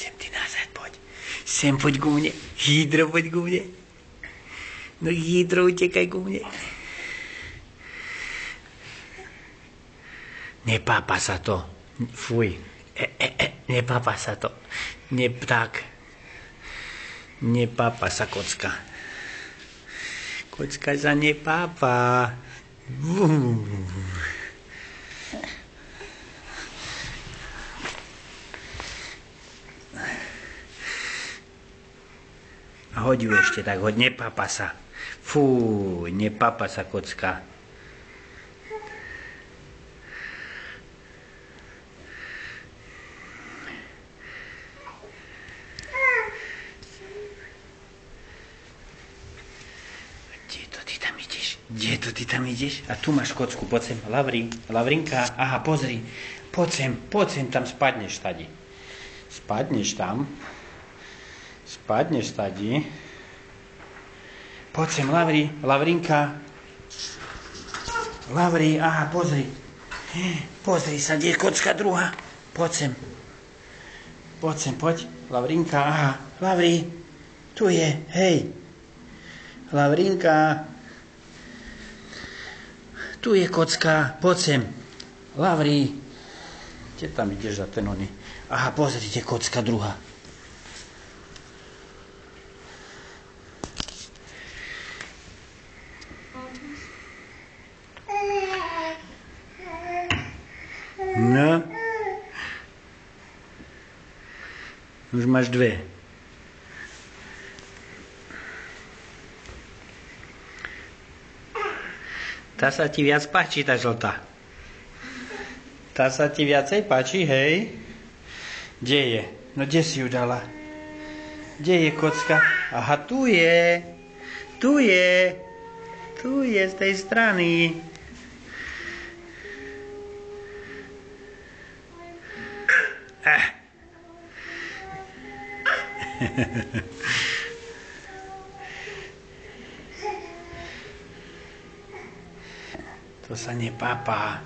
sem ty nazad, poď. Sem poď ku mne. Hydro, poď ku mne. No Hydro, utekaj ku mne. Nepápa sa to. Fuj. Nepápa sa to. Tak. Nepápa sa kocka. Kocka sa nepápa. A hoď ju ešte tak, hoď, nepápa sa. Fúj, nepápa sa kocka. Kde to ty tam ideš? A tu máš kocku, poď sem, Lavrinka, aha, pozri, poď sem, tam spadneš tady. Spadneš tam. Spadneš tady. Poď sem, Lavrinka. Lavri, aha, pozri. Pozri sa, kde je kocka druhá. Poď sem. Poď. Lavrinka, aha, Lavri. Tu je, hej. Lavrinka. Tu je kocka, poď sem. Lavri. Kde tam ideš za ten oný? Aha, pozrite, kocka druhá. No. Už máš dve. Tá sa ti viac páči, tá žltá. Tá sa ti viacej páči, hej? Kde je? No kde si ju dala? Kde je kocka? Aha, tu je. Tu je z tej strany. To sa nepápa.